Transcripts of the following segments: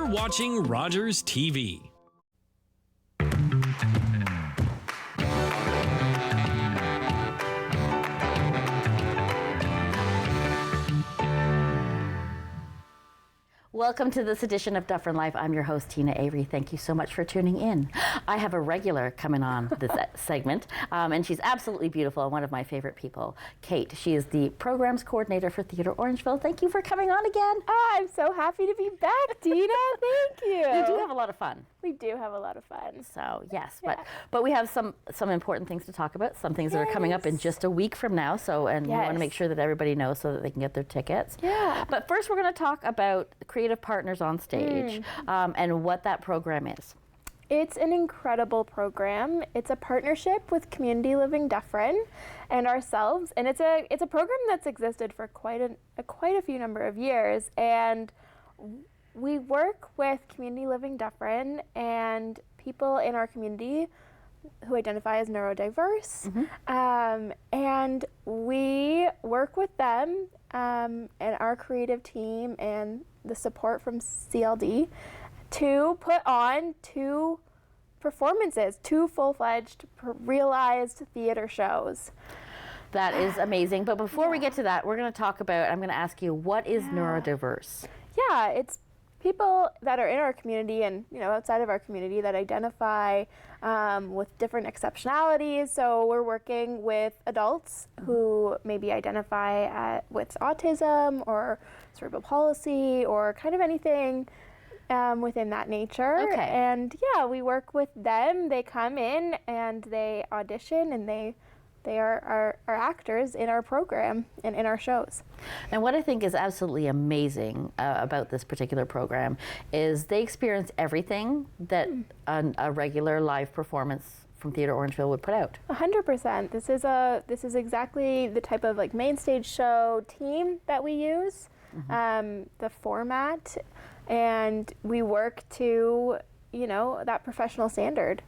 You're watching Rogers TV. Welcome to this edition of Dufferin Live. I'm your host, Teena Avery. Thank you so much for tuning in. I have a regular coming on this segment, and she's absolutely beautiful and one of my favorite people, Kait. She is the programs coordinator for Theatre Orangeville. Thank you for coming on again. I'm so happy to be back, Teena. Thank you. We do have a lot of fun. We do have a lot of fun. So, yes, Yeah. but we have some important things to talk about, some things that are coming up in just a week from now, and we want to make sure that everybody knows so that they can get their tickets. Yeah. But first, we're going to talk about Creative Partners on Stage and what that program is. It's an incredible program. It's a partnership with Community Living Dufferin and ourselves, and it's a program that's existed for quite a few number of years, and we work with Community Living Dufferin and people in our community who identify as neurodiverse, and we work with them and our creative team and the support from CLD to put on two performances, two full-fledged realized theater shows. That is amazing. But before we get to that, we're going to talk about, I'm going to ask you, what is neurodiverse? Yeah, it's people that are in our community and outside of our community that identify with different exceptionalities. So we're working with adults who maybe identify with autism or cerebral palsy or kind of anything within that nature. Okay. And yeah, we work with them. They come in and they audition and they are our actors in our program and in our shows. And what I think is absolutely amazing about this particular program is they experience everything that a regular live performance from Theatre Orangeville would put out. 100%. This is exactly the type of main stage show team that we use, the format, and we work to that professional standard.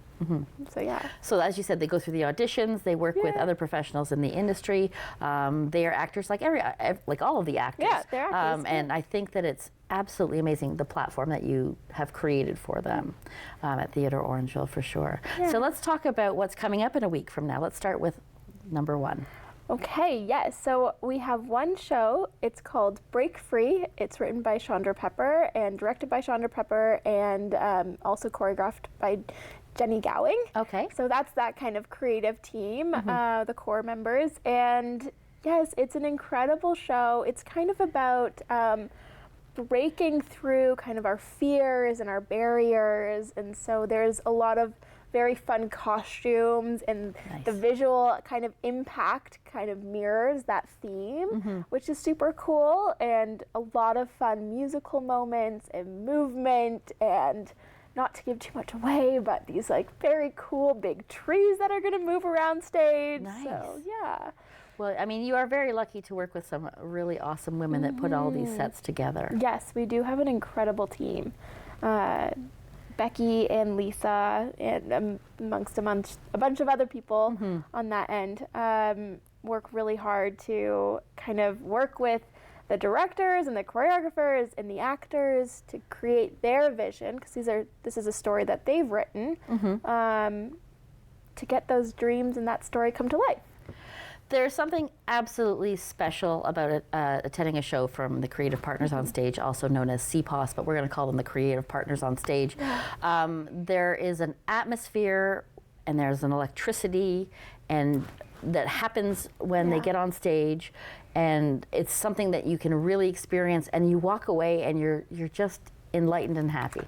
So yeah. So as you said, they go through the auditions. They work with other professionals in the industry. They are actors like all of the actors. Yeah, they're actors. And I think that it's absolutely amazing, the platform that you have created for them at Theatre Orangeville for sure. Yeah. So let's talk about what's coming up in a week from now. Let's start with number one. Okay, yes. So we have one show. It's called Break Free. It's written by Chandra Pepper and directed by Chandra Pepper and also choreographed by Jenny Gowing. Okay. So that's that kind of creative team, the core members. And yes, it's an incredible show. It's kind of about breaking through kind of our fears and our barriers. And so there's a lot of very fun costumes, and the visual kind of impact kind of mirrors that theme, which is super cool, and a lot of fun musical moments and movement, and not to give too much away, but these very cool big trees that are going to move around stage. Nice. So yeah. Well, I mean, you are very lucky to work with some really awesome women that put all these sets together. Yes, we do have an incredible team. Becky and Lisa, and amongst a bunch of other people on that end, work really hard to kind of work with the directors and the choreographers and the actors to create their vision, because this is a story that they've written, to get those dreams and that story come to life. There's something absolutely special about attending a show from the Creative Partners on Stage, also known as CPOS, but we're going to call them the Creative Partners on Stage. There is an atmosphere and there's an electricity and that happens when they get on stage, and it's something that you can really experience, and you walk away and you're just enlightened and happy.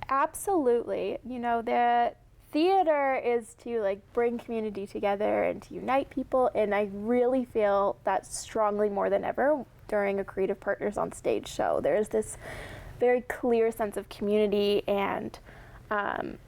Absolutely. The theater is to bring community together and to unite people, and I really feel that strongly more than ever during a Creative Partners on Stage show. There's this very clear sense of community and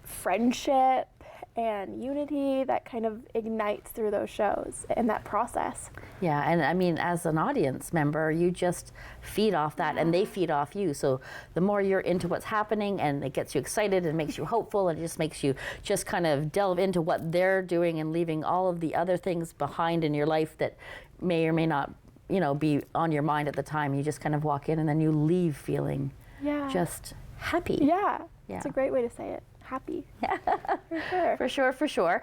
friendship and unity that kind of ignites through those shows and that process. Yeah, and I mean, as an audience member, you just feed off that and they feed off you. So the more you're into what's happening, and it gets you excited and makes you hopeful, and it just makes you just kind of delve into what they're doing and leaving all of the other things behind in your life that may or may not, be on your mind at the time. You just kind of walk in and then you leave feeling just happy. Yeah, Yeah. it's a great way to say it. Happy. For sure. For sure.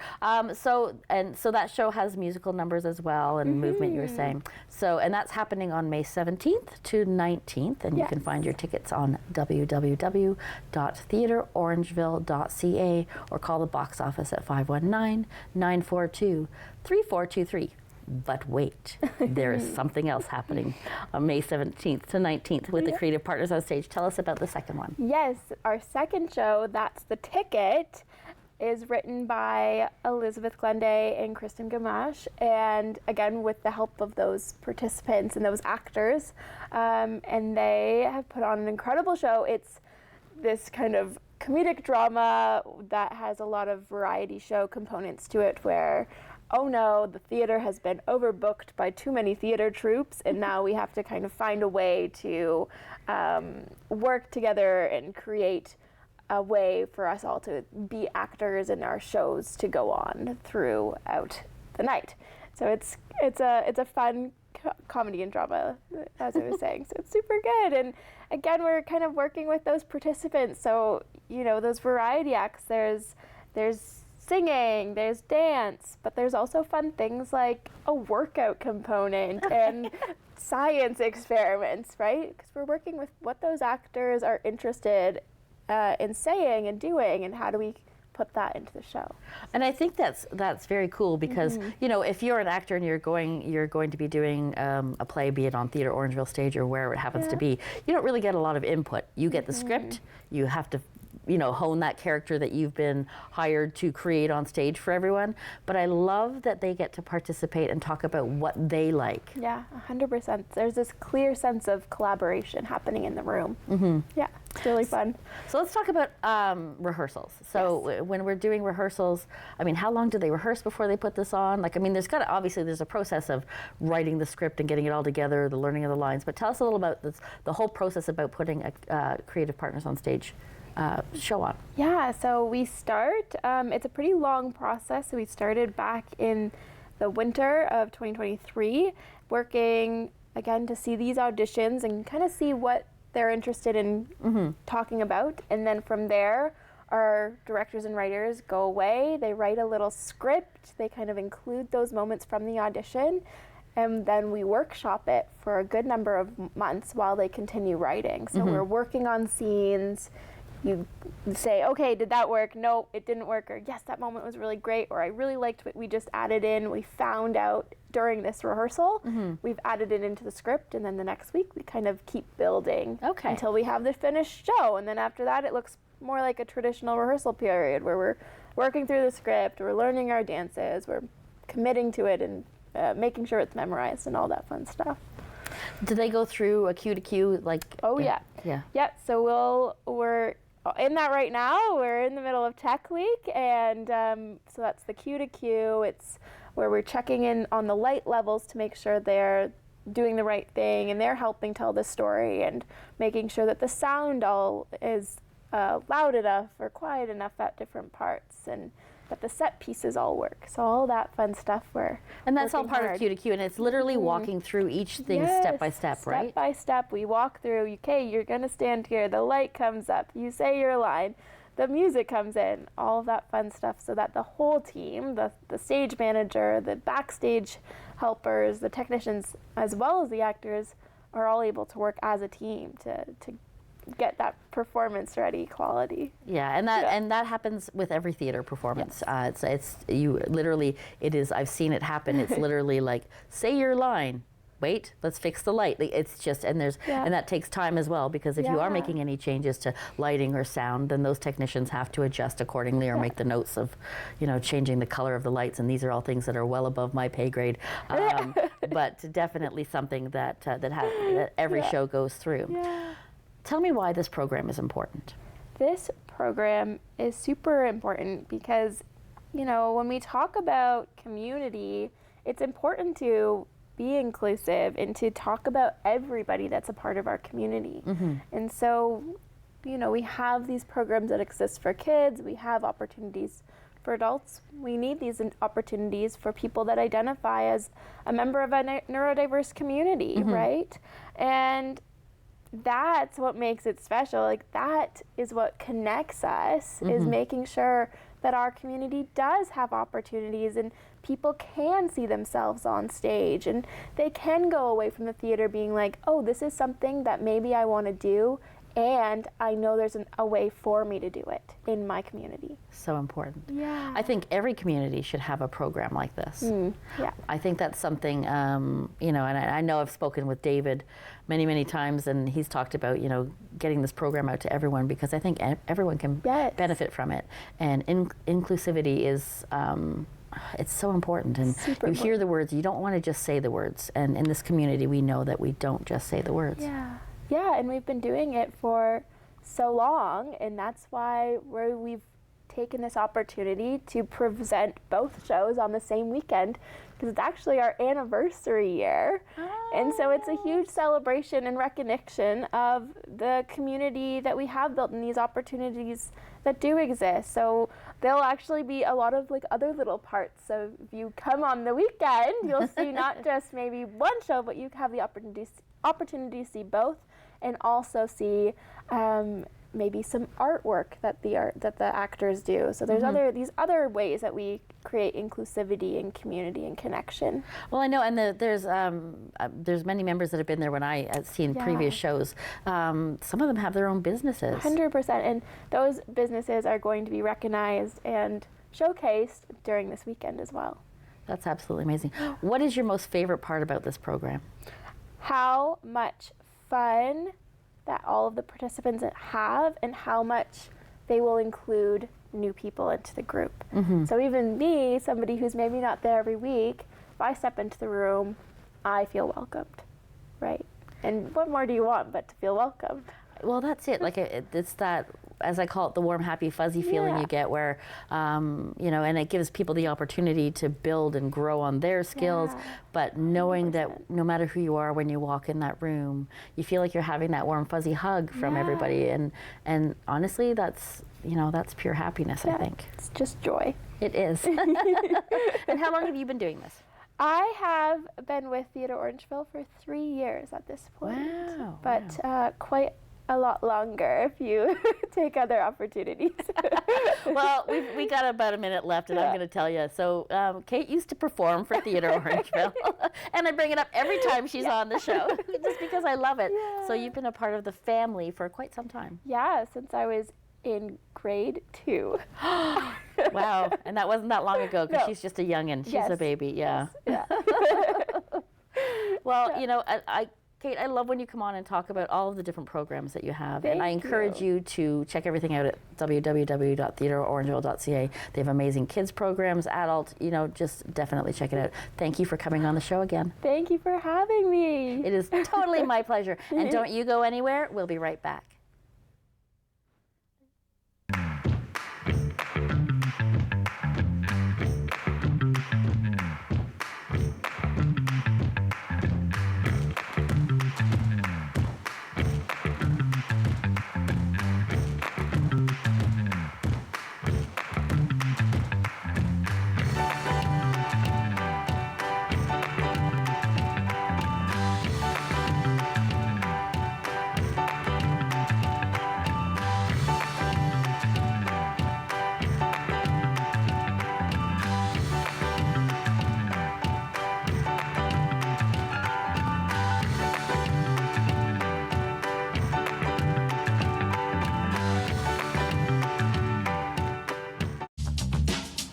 So that show has musical numbers as well, and movement, you were saying. So, and that's happening on May 17th to 19th, and you can find your tickets on www.theaterorangeville.ca or call the box office at 519-942-3423. But wait, there is something else happening on May 17th to 19th with the Creative Partners on Stage. Tell us about the second one. Yes, our second show, That's the Ticket, is written by Elizabeth Glenday and Kristen Gamache, and again with the help of those participants and those actors, and they have put on an incredible show. It's this kind of comedic drama that has a lot of variety show components to it, where oh no, the theater has been overbooked by too many theater troupes, and now we have to kind of find a way to work together and create a way for us all to be actors in our shows to go on throughout the night. So it's a fun comedy and drama, as I was saying. So it's super good. And again, we're kind of working with those participants. So, you know, those variety acts, there's singing, there's dance, but there's also fun things like a workout component and science experiments, right? Because we're working with what those actors are interested in saying and doing, and how do we put that into the show. And I think that's very cool because you know, if you're an actor and you're going to be doing a play, be it on Theatre Orangeville stage or wherever it happens to be, you don't really get a lot of input. You get the script, you have to, you know, hone that character that you've been hired to create on stage for everyone. But I love that they get to participate and talk about what they like. Yeah, 100%. There's this clear sense of collaboration happening in the room. Yeah, it's really fun. So let's talk about rehearsals. So when we're doing rehearsals, I mean, how long do they rehearse before they put this on? Like, I mean, there's a process of writing the script and getting it all together, the learning of the lines. But tell us a little about the whole process about putting a Creative Partners on Stage show on. Yeah, so we start, it's a pretty long process. So we started back in the winter of 2023, working again to see these auditions and kind of see what they're interested in talking about. And then from there, our directors and writers go away, they write a little script, they kind of include those moments from the audition, and then we workshop it for a good number of months while they continue writing. So we're working on scenes. You say, okay, did that work? No, it didn't work. Or yes, that moment was really great. Or I really liked what we just added in. We found out during this rehearsal. We've added it into the script. And then the next week, we kind of keep building until we have the finished show. And then after that, it looks more like a traditional rehearsal period where we're working through the script, we're learning our dances, we're committing to it and making sure it's memorized and all that fun stuff. Do they go through a cue to cue? Like, yeah. So we're in that right now. We're in the middle of Tech Week, and so that's the cue to cue. It's where we're checking in on the light levels to make sure they're doing the right thing and they're helping tell the story, and making sure that the sound all is loud enough or quiet enough at different parts, and that the set pieces all work. So all that fun stuff and that's all part of cue to cue, and it's literally walking through each thing step by step, right? Step by step, we walk through. Okay, you're gonna stand here. The light comes up. You say your line. The music comes in. All of that fun stuff, so that the whole team, the stage manager, the backstage helpers, the technicians, as well as the actors, are all able to work as a team to get that performance ready quality. Yeah, and that happens with every theater performance. It's you literally, it is, I've seen it happen. It's literally like, say your line, wait, let's fix the light. It's just, and that takes time as well, because if you are making any changes to lighting or sound, then those technicians have to adjust accordingly or make the notes of, you know, changing the color of the lights, and these are all things that are well above my pay grade. But definitely something that every show goes through. Tell me why this program is important. This program is super important because, you know, when we talk about community, it's important to be inclusive and to talk about everybody that's a part of our community. And so, you know, we have these programs that exist for kids, we have opportunities for adults. We need these opportunities for people that identify as a member of a neurodiverse community, right? And that's what makes it special. Like, that is what connects us, is making sure that our community does have opportunities and people can see themselves on stage and they can go away from the theater being like, oh, this is something that maybe I want to do, and I know there's a way for me to do it in my community. So important. Yeah. I think every community should have a program like this. Yeah. I think that's something, you know, and I know I've spoken with David many, many times, and he's talked about, you know, getting this program out to everyone, because I think everyone can benefit from it. And inclusivity is, it's so important. And Super you important. hear the words, you don't want to just say the words. And in this community, we know that we don't just say the words. Yeah. Yeah, and we've been doing it for so long, and that's why we've taken this opportunity to present both shows on the same weekend, because it's actually our anniversary year. And so it's a huge celebration and recognition of the community that we have built and these opportunities that do exist. So there'll actually be a lot of like other little parts. So if you come on the weekend, you'll see not just maybe one show, but you have the opportunity to see both, and also see maybe some artwork that the actors do. So there's these other ways that we create inclusivity and community and connection. Well, I know, and there's many members that have been there when I have seen previous shows. Some of them have their own businesses. 100%, and those businesses are going to be recognized and showcased during this weekend as well. That's absolutely amazing. What is your most favorite part about this program? How much fun that all of the participants have, and how much they will include new people into the group. So even me, somebody who's maybe not there every week, if I step into the room, I feel welcomed, right? And what more do you want but to feel welcomed? Well, that's it. Like it's that, as I call it, the warm, happy, fuzzy feeling you get, where, you know, and it gives people the opportunity to build and grow on their skills, but knowing 100%. That no matter who you are, when you walk in that room, you feel like you're having that warm, fuzzy hug from everybody. And honestly, that's, you know, that's pure happiness, I think. It's just joy. It is. And how long have you been doing this? I have been with Theatre Orangeville for 3 years at this point. Wow. But quite a lot longer if you take other opportunities. Well, we got about a minute left, and I'm going to tell you. So Kait used to perform for Theatre Orangeville, and I bring it up every time she's on the show, just because I love it. So you've been a part of the family for quite some time. Yeah, since I was in grade 2. Wow, and that wasn't that long ago, because she's just a youngin'. She's a baby, Yes. Yeah. Well, you know, Kait, I love when you come on and talk about all of the different programs that you have. And I encourage you to check everything out at www.theatreorangeville.ca. They have amazing kids programs, adult, you know, just definitely check it out. Thank you for coming on the show again. Thank you for having me. It is totally my pleasure. And don't you go anywhere. We'll be right back.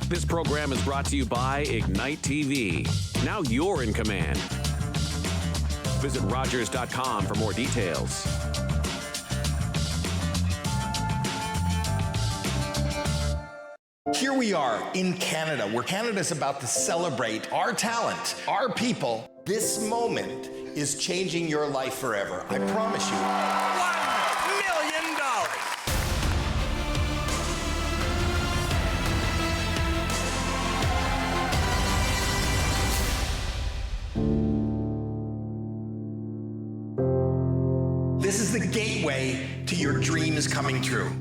This program is brought to you by Ignite TV. Now you're in command. Visit Rogers.com for more details. Here we are in Canada, where Canada's about to celebrate our talent, our people. This moment is changing your life forever. I promise you. $1 million. This is the gateway to your dreams coming true.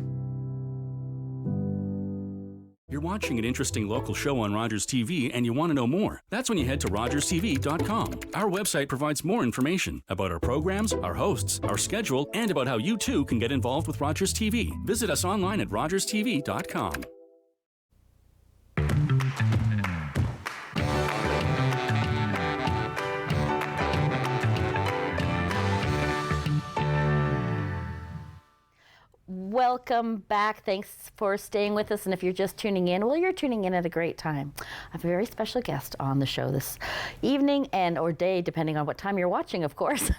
You're watching an interesting local show on Rogers TV and you want to know more, that's when you head to rogerstv.com. Our website provides more information about our programs, our hosts, our schedule, and about how you too can get involved with Rogers TV. Visit us online at rogerstv.com. Welcome back. Thanks for staying with us. And if you're just tuning in, well, you're tuning in at a great time. I have a very special guest on the show this evening or day, depending on what time you're watching, of course.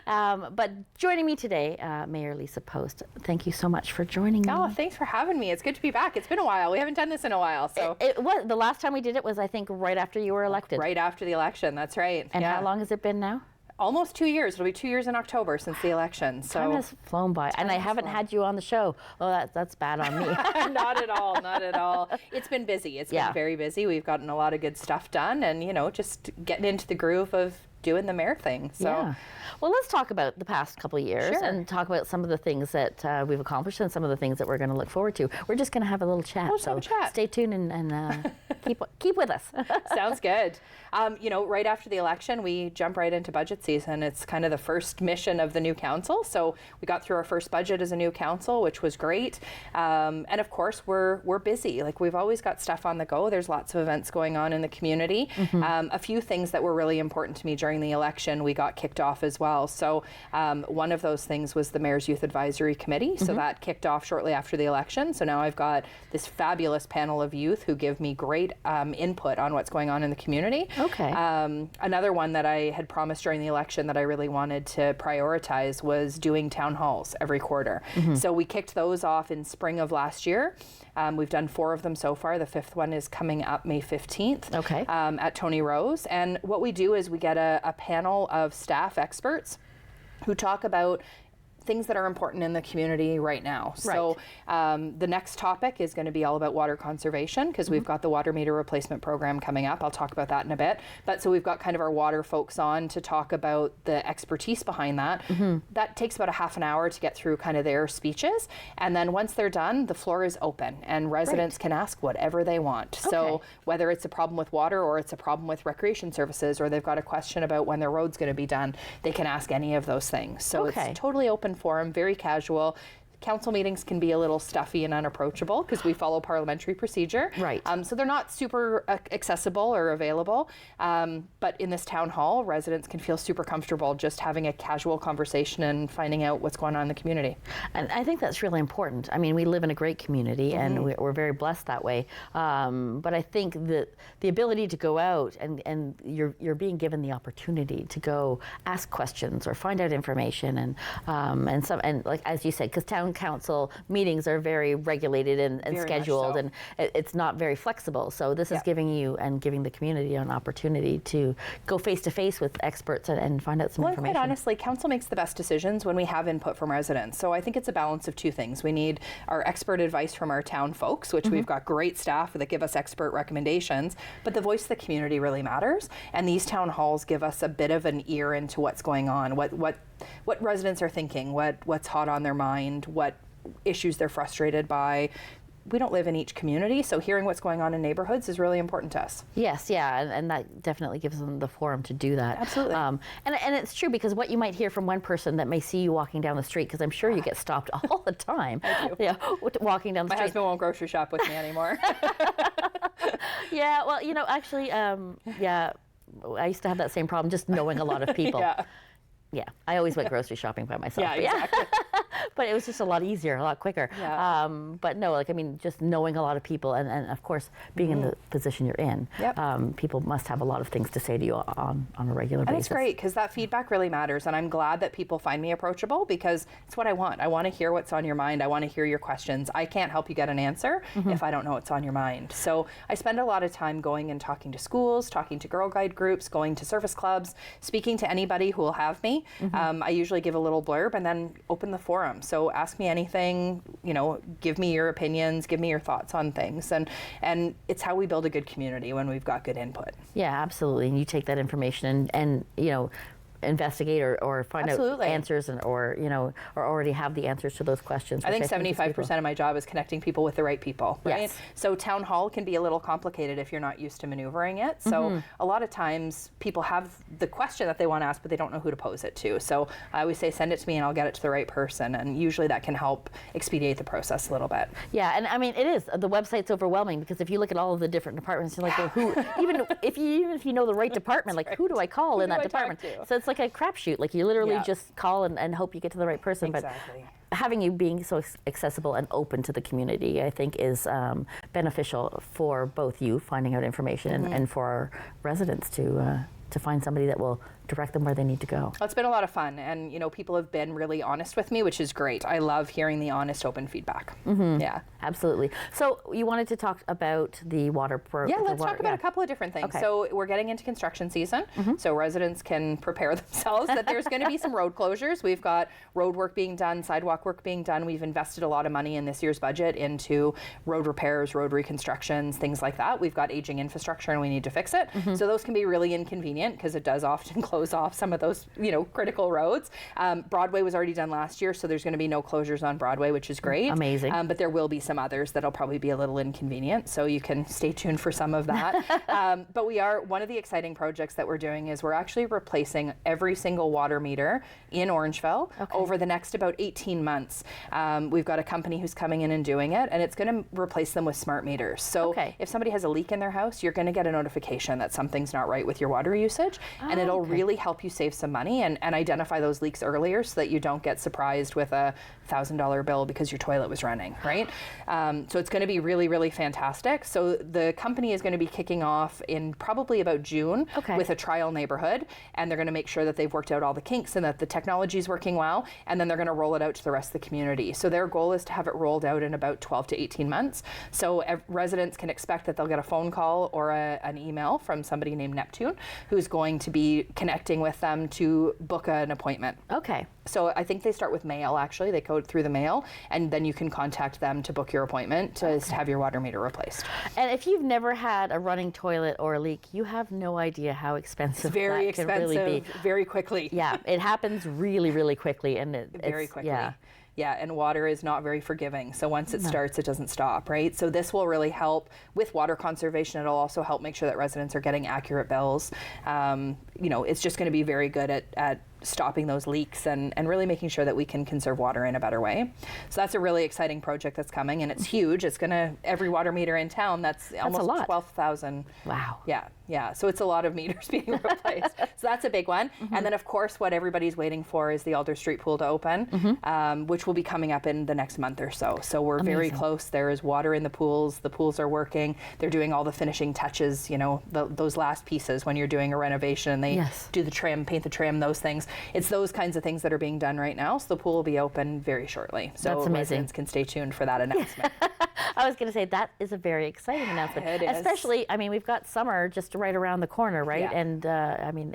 But joining me today, Mayor Lisa Post. Thank you so much for joining me. Oh, thanks for having me. It's good to be back. It's been a while. We haven't done this in a while. So it was the last time we did it was, I think, right after you were elected. Right after the election. That's right. And how long has it been now? Almost 2 years. It'll be 2 years in October since the election. So time has flown by, and I haven't had you on the show. Well, that's bad on me. Not at all. Not at all. It's been busy. It's been very busy. We've gotten a lot of good stuff done, and just getting into the groove of doing the mayor thing. So, yeah. Well, let's talk about the past couple of years and talk about some of the things that we've accomplished and some of the things that we're going to look forward to. We're just going to have a little chat. Stay tuned and keep with us. Sounds good. Right after the election, we jump right into budget season. It's kind of the first mission of the new council. So we got through our first budget as a new council, which was great. And of course, we're busy. Like, we've always got stuff on the go. There's lots of events going on in the community. A few things that were really important to me during the election, we got kicked off as well. So one of those things was the Mayor's Youth Advisory Committee. So that kicked off shortly after the election. So now I've got this fabulous panel of youth who give me great input on what's going on in the community. Okay. Another one that I had promised during the election that I really wanted to prioritize was doing town halls every quarter. So we kicked those off in spring of last year. We've done 4 of them so far. The 5th one is coming up May 15th at Tony Rose. And what we do is we get a panel of staff experts who talk about things that are important in the community right now. So the next topic is going to be all about water conservation, because we've got the water meter replacement program coming up. I'll talk about that in a bit. But so we've got kind of our water folks on to talk about the expertise behind that. That takes about a half an hour to get through kind of their speeches. And then once they're done, the floor is open and residents can ask whatever they want. So whether it's a problem with water or it's a problem with recreation services, or they've got a question about when their road's going to be done, they can ask any of those things. So it's totally open forum, very casual. Council meetings can be a little stuffy and unapproachable because we follow parliamentary procedure. So they're not super accessible or available. But in this town hall, residents can feel super comfortable just having a casual conversation and finding out what's going on in the community. And I think that's really important. I mean, we live in a great community and we're very blessed that way. But I think that the ability to go out and you're being given the opportunity to go ask questions or find out information and like as you said, because town council meetings are very regulated and scheduled, and it's not very flexible. So this is giving you and giving the community an opportunity to go face to face with experts and find out some information. Quite honestly, council makes the best decisions when we have input from residents. So I think it's a balance of two things. We need our expert advice from our town folks, which we've got great staff that give us expert recommendations, but the voice of the community really matters. And these town halls give us a bit of an ear into what's going on, what residents are thinking, what's hot on their mind, what issues they're frustrated by. We don't live in each community, so hearing what's going on in neighborhoods is really important to us. Yes, and that definitely gives them the forum to do that. Absolutely. And it's true, because what you might hear from one person that may see you walking down the street, because I'm sure you get stopped all the time. I do. Yeah, walking down the street. My husband won't grocery shop with me anymore. Yeah, well, actually, I used to have that same problem, just knowing a lot of people. Yeah, I always went grocery shopping by myself. Exactly. But it was just a lot easier, a lot quicker. But no, just knowing a lot of people and of course, being in the position you're in, people must have a lot of things to say to you on a regular basis. And it's great, because that feedback really matters. And I'm glad that people find me approachable, because it's what I want. I want to hear what's on your mind. I want to hear your questions. I can't help you get an answer if I don't know what's on your mind. So I spend a lot of time going and talking to schools, talking to Girl Guide groups, going to service clubs, speaking to anybody who will have me. I usually give a little blurb and then open the forum. So ask me anything, give me your opinions, give me your thoughts on things. And it's how we build a good community, when we've got good input. Yeah, absolutely. And you take that information and investigate or find Absolutely. out answers or already have the answers to those questions. I think is 75% of my job is connecting people with the right people, right? Yes. So town hall can be a little complicated if you're not used to maneuvering it. So a lot of times people have the question that they want to ask, but they don't know who to pose it to. So I always say, send it to me and I'll get it to the right person. And usually that can help expedite the process a little bit. Yeah, and I mean, it is. The website's overwhelming because if you look at all of the different departments, you're like, well, who, even if you know the right department, like who do I call in that department? So it's like a crapshoot. Like you literally just call and hope you get to the right person. Exactly. But having you being so accessible and open to the community, I think, is beneficial for both you finding out information and for our residents to find somebody that will direct them where they need to go. Well, it's been a lot of fun, and people have been really honest with me, which is great. I love hearing the honest, open feedback. Yeah, absolutely. So you wanted to talk about the water program. Yeah, let's talk about a couple of different things. Okay. So we're getting into construction season, so residents can prepare themselves that there's going to be some road closures. We've got road work being done, sidewalk work being done. We've invested a lot of money in this year's budget into road repairs, road reconstructions, things like that. We've got aging infrastructure and we need to fix it. So those can be really inconvenient because it does often close off some of those, critical roads. Broadway was already done last year, so there's going to be no closures on Broadway, which is great. Amazing. But there will be some others that'll probably be a little inconvenient, so you can stay tuned for some of that. But one of the exciting projects that we're doing is we're actually replacing every single water meter in Orangeville over the next about 18 months. We've got a company who's coming in and doing it, and it's going to replace them with smart meters. So if somebody has a leak in their house, you're going to get a notification that something's not right with your water usage, and it'll really help you save some money and identify those leaks earlier so that you don't get surprised with a $1,000 bill because your toilet was running, right? So it's going to be really, really fantastic. So the company is going to be kicking off in probably about June with a trial neighborhood, and they're going to make sure that they've worked out all the kinks and that the technology is working well, and then they're going to roll it out to the rest of the community. So their goal is to have it rolled out in about 12 to 18 months. So residents can expect that they'll get a phone call or an email from somebody named Neptune who's going to be connecting with them to book an appointment. Okay. So I think they start with mail, actually. They go through the mail, and then you can contact them to book your appointment to have your water meter replaced. And if you've never had a running toilet or a leak, you have no idea how expensive It's very that can expensive, really be. very quickly. Yeah, it happens really, really quickly. And Very quickly. Yeah. Yeah, and water is not very forgiving. So once it starts, it doesn't stop, right? So this will really help with water conservation. It'll also help make sure that residents are getting accurate bills. It's just going to be very good at stopping those leaks and really making sure that we can conserve water in a better way. So that's a really exciting project that's coming, and it's huge. It's going to, every water meter in town, that's almost 12,000. Wow. Yeah. So it's a lot of meters being replaced. So that's a big one. And then, of course, what everybody's waiting for is the Alder Street pool to open, which will be coming up in the next month or so. So we're very close. There is water in the pools. The pools are working. They're doing all the finishing touches, those last pieces when you're doing a renovation, and they do the trim, paint the trim, those things. It's those kinds of things that are being done right now. So the pool will be open very shortly. So that's amazing. Residents can stay tuned for that announcement. I was going to say that is a very exciting announcement. It is. Especially, we've got summer just right around the corner, right? Yeah. And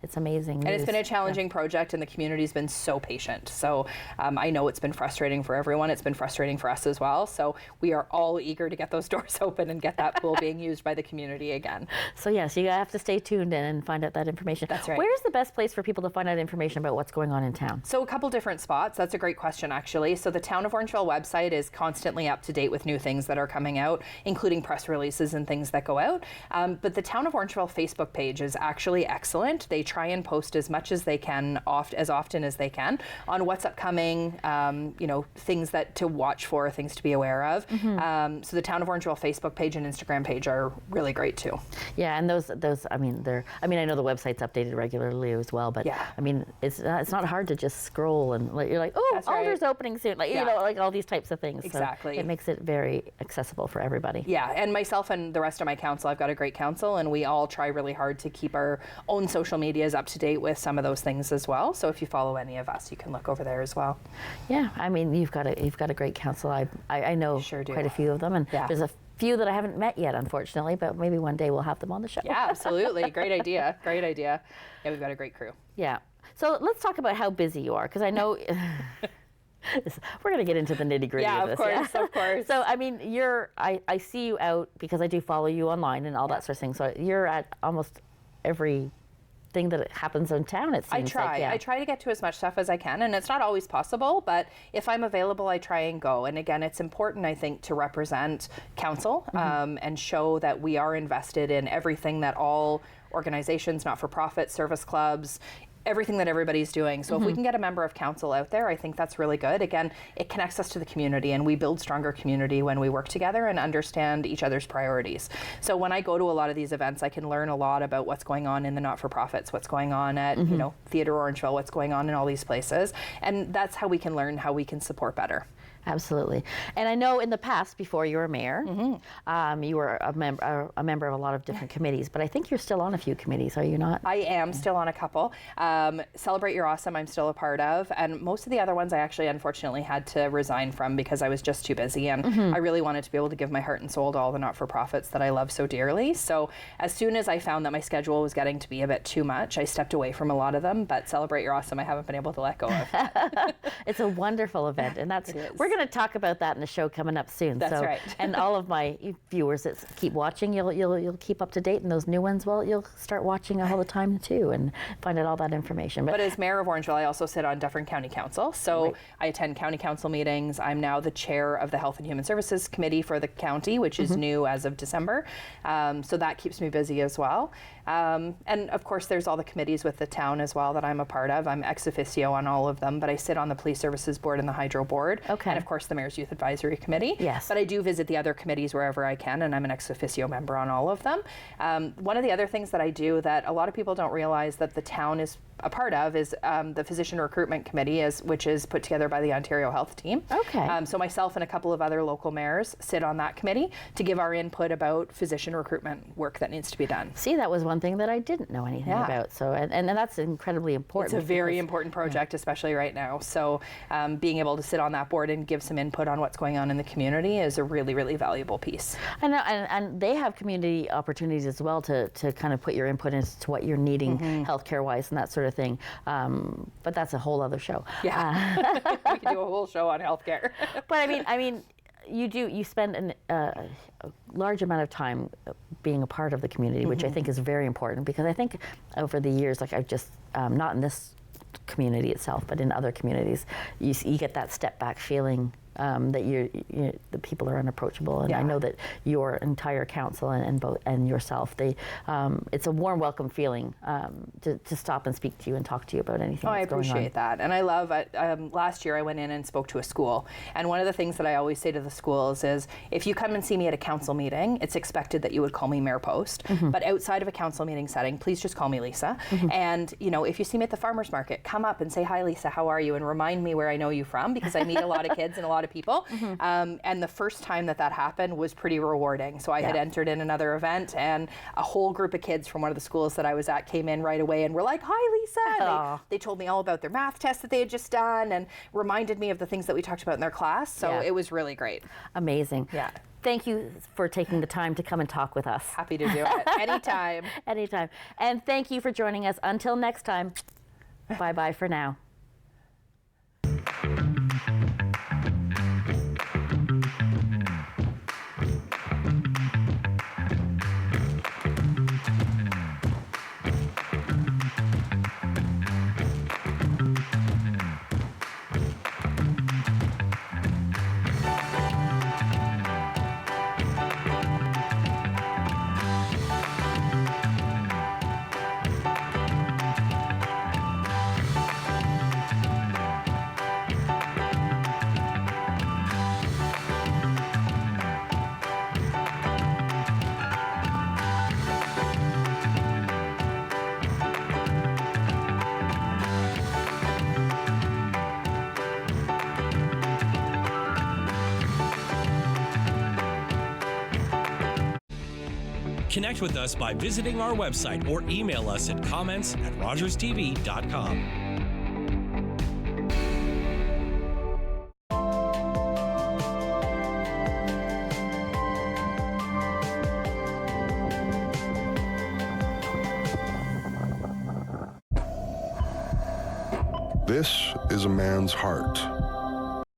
it's amazing. And it's been a challenging project, and the community's been so patient. So I know it's been frustrating for everyone. It's been frustrating for us as well. So we are all eager to get those doors open and get that pool being used by the community again. So yes, you have to stay tuned and find out that information. That's right. Where's the best place for people to find out information about what's going on in town? So a couple different spots. That's a great question, actually. So the Town of Orangeville website is constantly up to date with new things that are coming out, including press releases and things that go out. But the Town of Orangeville Facebook page is actually excellent. They try and post as much as they can, as often as they can, on what's upcoming, things that to watch for, things to be aware of. So the Town of Orangeville Facebook page and Instagram page are really great too. Yeah, and those I know the website's updated regularly as well, but it's not hard to just scroll and you're like, oh, That's Alder's right. opening soon, like all these types of things. Exactly. So it makes it very accessible for everybody. Yeah, and myself and the rest of my council, I've got a great council, and we all try really hard to keep our own social medias up to date with some of those things as well. So if you follow any of us, you can look over there as well. Yeah, you've got a great council. I know Sure do. quite a few of them, and there's a few that I haven't met yet, unfortunately, but maybe one day we'll have them on the show. Yeah, absolutely. Great idea. Great idea. Yeah, we've got a great crew. Yeah. So let's talk about how busy you are, because I know we're going to get into the nitty-gritty of this. Of course. So, I see you out because I do follow you online and all that sort of thing. So you're at almost everything thing that happens in town, it seems like. I try to get to as much stuff as I can, and it's not always possible, but if I'm available, I try and go. And again, it's important, I think, to represent council and show that we are invested in everything that all organizations, not-for-profit, service clubs, everything that everybody's doing. So if we can get a member of council out there, I think that's really good. Again, it connects us to the community, and we build stronger community when we work together and understand each other's priorities. So when I go to a lot of these events, I can learn a lot about what's going on in the not-for-profits, what's going on at you know, Theatre Orangeville, what's going on in all these places. And that's how we can learn how we can support better. Absolutely. And I know in the past, before you were mayor, you were a member of a lot of different committees, but I think you're still on a few committees, are you not? I am still on a couple. Celebrate Your Awesome, I'm still a part of, and most of the other ones I actually unfortunately had to resign from because I was just too busy, and I really wanted to be able to give my heart and soul to all the not-for-profits that I love so dearly. So as soon as I found that my schedule was getting to be a bit too much, I stepped away from a lot of them, but Celebrate Your Awesome I haven't been able to let go of. It's a wonderful event, and that's we're going to talk about that in the show coming up soon. That's right. And all of my viewers that keep watching, you'll keep up to date, and those new ones, well, you'll start watching all the time too, and find out all that information. But as mayor of Orangeville, I also sit on Dufferin County Council, so I attend county council meetings. I'm now the chair of the Health and Human Services Committee for the county, which is new as of December. So that keeps me busy as well. And of course, there's all the committees with the town as well that I'm a part of. I'm ex officio on all of them, but I sit on the Police Services Board and the Hydro Board. Okay. And of course, the Mayor's Youth Advisory Committee. Yes. But I do visit the other committees wherever I can, and I'm an ex officio member on all of them. One of the other things that I do that a lot of people don't realize that the town is a part of is the Physician Recruitment Committee, which is put together by the Ontario Health Team. Okay. So myself and a couple of other local mayors sit on that committee to give our input about physician recruitment work that needs to be done. See, that was one thing that I didn't know anything about. So, and that's incredibly important. It's a very important project, especially right now. So being able to sit on that board and give some input on what's going on in the community is a really, really valuable piece. I know, and they have community opportunities as well to kind of put your input into what you're needing healthcare-wise and that sort of thing. But that's a whole other show. Yeah, we could do a whole show on healthcare. But I mean, you spend a large amount of time being a part of the community, which I think is very important, because I think over the years, like I've just not in this community itself, but in other communities, you get that step back feeling that the people are unapproachable, and I know that your entire council and yourself, it's a warm welcome feeling to stop and speak to you and talk to you about anything. I that's going on. appreciate that, and I love it. Last year I went in and spoke to a school, and one of the things that I always say to the schools is, if you come and see me at a council meeting, it's expected that you would call me Mayor Post, but outside of a council meeting setting, please just call me Lisa. And if you see me at the farmers market, come up and say, hi Lisa, how are you, and remind me where I know you from, because I meet a lot of kids and a lot of people. And the first time that happened was pretty rewarding. So I had entered in another event, and a whole group of kids from one of the schools that I was at came in right away and were like, hi Lisa. And they told me all about their math test that they had just done and reminded me of the things that we talked about in their class. So it was really great. Amazing. Yeah. Thank you for taking the time to come and talk with us. Happy to do it. Anytime. Anytime. And thank you for joining us. Until next time, bye-bye for now. Connect with us by visiting our website or email us at comments@rogerstv.com. This is a man's heart.